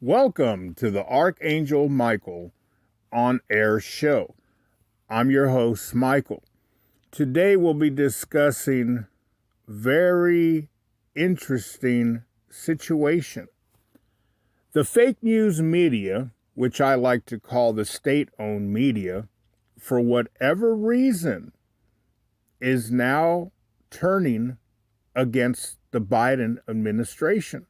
Welcome to the Archangel Michael on-air show. I'm your host, Michael. Today we'll be discussing very interesting situation. The fake news media, which I like to call the state-owned media, for whatever reason, is now turning against the Biden administration.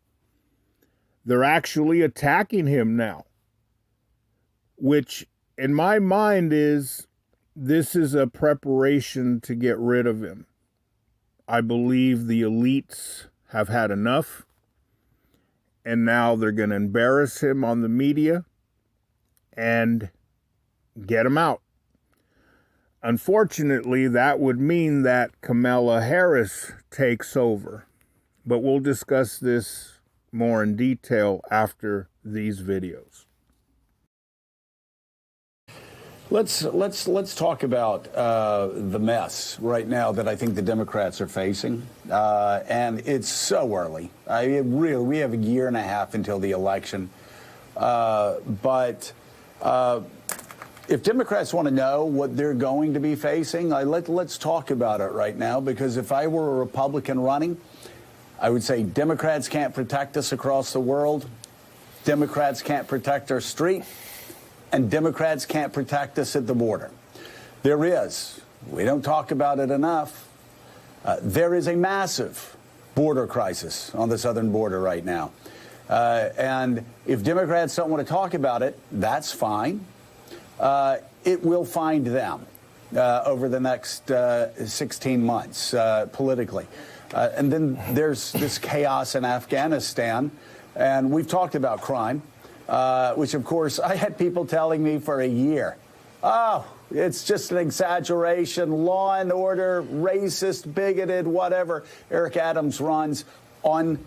They're actually attacking him now, which in my mind this is a preparation to get rid of him. I believe the elites have had enough, and now they're going to embarrass him on the media and get him out. Unfortunately, that would mean that Kamala Harris takes over, but we'll discuss this more in detail after these videos. Let's talk about the mess right now that I think the Democrats are facing, and it's so early. We have a year and a half until the election, but if Democrats want to know what they're going to be facing, let's talk about it right now. Because if I were a Republican running, I would say Democrats can't protect us across the world, Democrats can't protect our street, and Democrats can't protect us at the border. We don't talk about it enough, there is a massive border crisis on the southern border right now. And if Democrats don't want to talk about it, that's fine. It will find them over the next 16 months politically. And then there's this chaos in Afghanistan, and we've talked about crime, which, of course, I had people telling me for a year, oh, it's just an exaggeration, law and order, racist, bigoted, whatever. Eric Adams runs on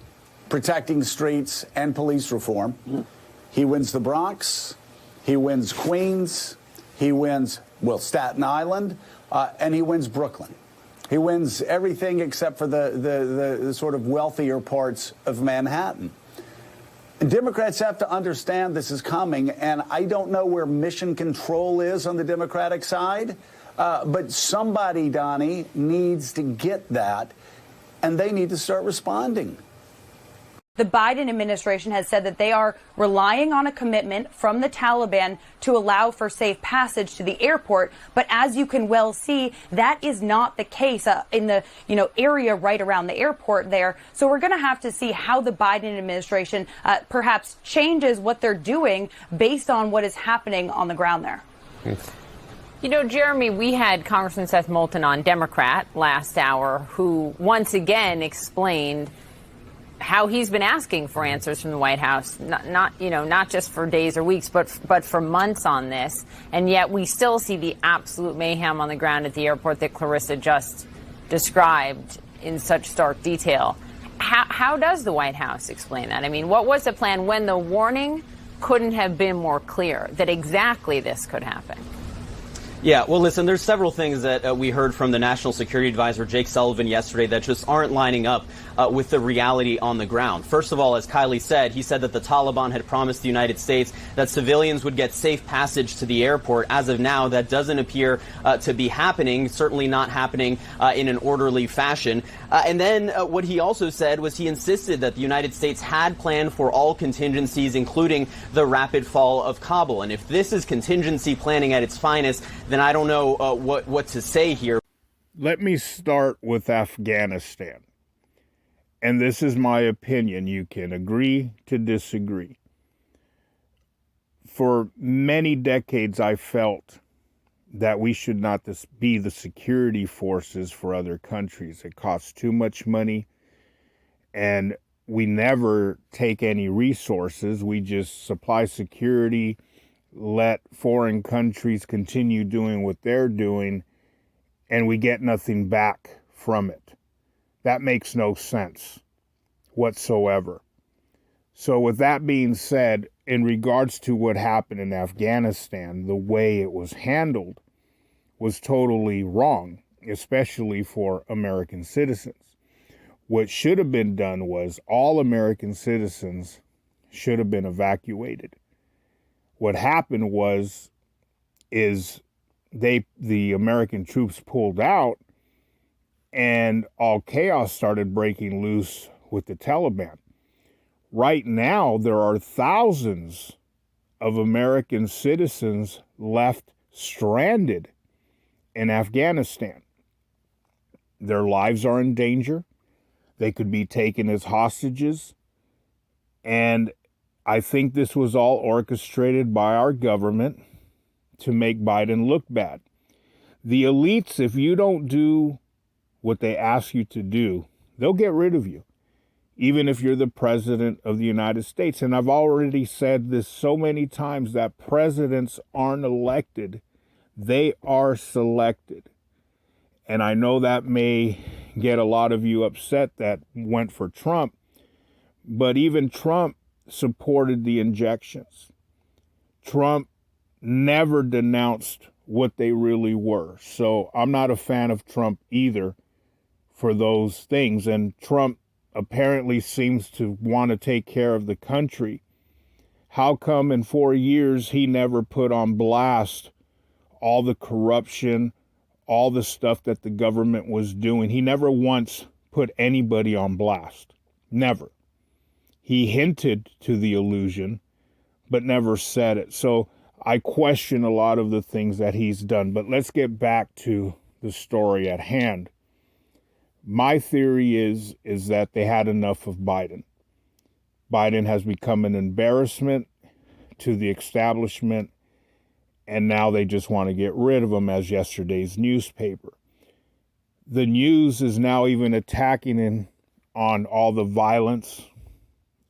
protecting streets and police reform. He wins the Bronx, he wins Queens, he wins, Staten Island, and he wins Brooklyn. He wins everything except for the sort of wealthier parts of Manhattan. And Democrats have to understand this is coming, and I don't know where mission control is on the Democratic side, but somebody, Donnie, needs to get that, and they need to start responding. The Biden administration has said that they are relying on a commitment from the Taliban to allow for safe passage to the airport. But as you can well see, that is not the case in the area right around the airport there. So we're going to have to see how the Biden administration perhaps changes what they're doing based on what is happening on the ground there. Jeremy, we had Congressman Seth Moulton on, Democrat, last hour, who once again explained how he's been asking for answers from the White House, not just for days or weeks, but for months on this. And yet we still see the absolute mayhem on the ground at the airport that Clarissa just described in such stark detail. How does the White House explain that? I mean, what was the plan when the warning couldn't have been more clear that exactly this could happen? Yeah, well, listen, there's several things that we heard from the National Security Advisor, Jake Sullivan, yesterday that just aren't lining up with the reality on the ground. First of all, as Kylie said, he said that the Taliban had promised the United States that civilians would get safe passage to the airport. As of now, that doesn't appear to be happening, certainly not happening in an orderly fashion. And then what he also said was he insisted that the United States had planned for all contingencies, including the rapid fall of Kabul. And if this is contingency planning at its finest, then I don't know what to say here. Let me start with Afghanistan. And this is my opinion. You can agree to disagree. For many decades, I felt that we should not be the security forces for other countries. It costs too much money, and we never take any resources. We just supply security, let foreign countries continue doing what they're doing, and we get nothing back from it. That makes no sense whatsoever. So with that being said, in regards to what happened in Afghanistan, the way it was handled was totally wrong, especially for American citizens. What should have been done was all American citizens should have been evacuated. What happened is the American troops pulled out, and all chaos started breaking loose with the Taliban. Right now, there are thousands of American citizens left stranded in Afghanistan. Their lives are in danger. They could be taken as hostages. And I think this was all orchestrated by our government to make Biden look bad. The elites, if you don't do what they ask you to do, they'll get rid of you, even if you're the president of the United States. And I've already said this so many times that presidents aren't elected, they are selected. And I know that may get a lot of you upset that went for Trump, but even Trump supported the injections. Trump never denounced what they really were. So I'm not a fan of Trump either for those things. And Trump apparently seems to want to take care of the country. How come in 4 years he never put on blast all the corruption, all the stuff that the government was doing? He never once put anybody on blast. Never. He hinted to the illusion, but never said it. So I question a lot of the things that he's done. But let's get back to the story at hand. My theory is that they had enough of Biden. Biden has become an embarrassment to the establishment, and now they just want to get rid of him, as yesterday's newspaper. The news is now even attacking on all the violence,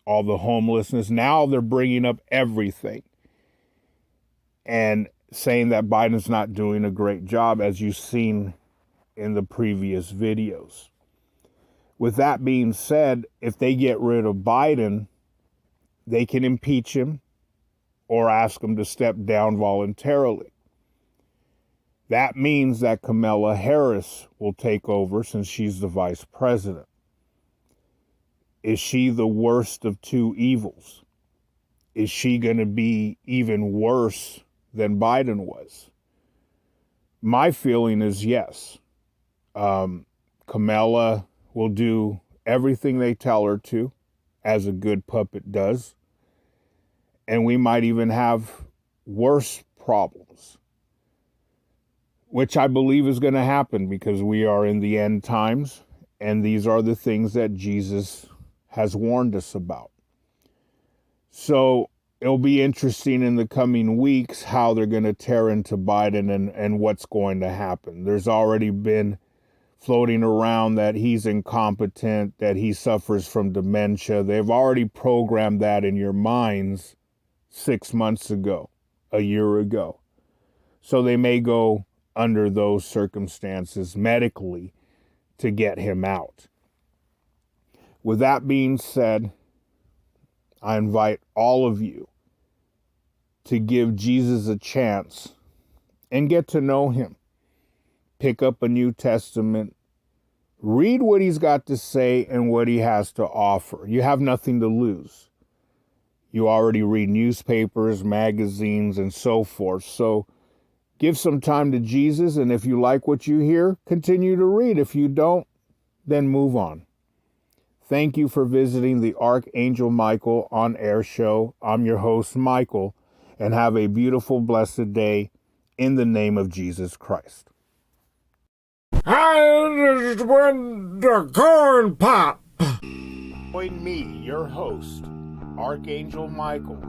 all the homelessness. Now they're bringing up everything and saying that Biden's not doing a great job, as you've seen in the previous videos. With that being said, if they get rid of Biden, they can impeach him or ask him to step down voluntarily. That means that Kamala Harris will take over since she's the vice president. Is she the worst of two evils? Is she going to be even worse than Biden was? My feeling is yes. Kamala will do everything they tell her to, as a good puppet does. And we might even have worse problems, which I believe is going to happen because we are in the end times, and these are the things that Jesus has warned us about. So it'll be interesting in the coming weeks how they're going to tear into Biden and what's going to happen. There's already been floating around that he's incompetent, that he suffers from dementia. They've already programmed that in your minds 6 months ago, a year ago. So they may go under those circumstances medically to get him out. With that being said, I invite all of you to give Jesus a chance and get to know him. Pick up a New Testament, read what he's got to say and what he has to offer. You have nothing to lose. You already read newspapers, magazines, and so forth. So give some time to Jesus, and if you like what you hear, continue to read. If you don't, then move on. Thank you for visiting the Archangel Michael on Air show. I'm your host, Michael, and have a beautiful, blessed day in the name of Jesus Christ. I just want the corn pop. Join me, your host, Archangel Michael,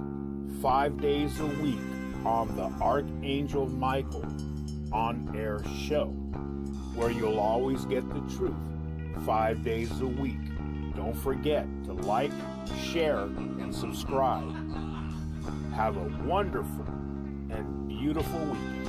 5 days a week on the Archangel Michael on Air show, where you'll always get the truth 5 days a week. Don't forget to like, share, and subscribe. Have a wonderful and beautiful week.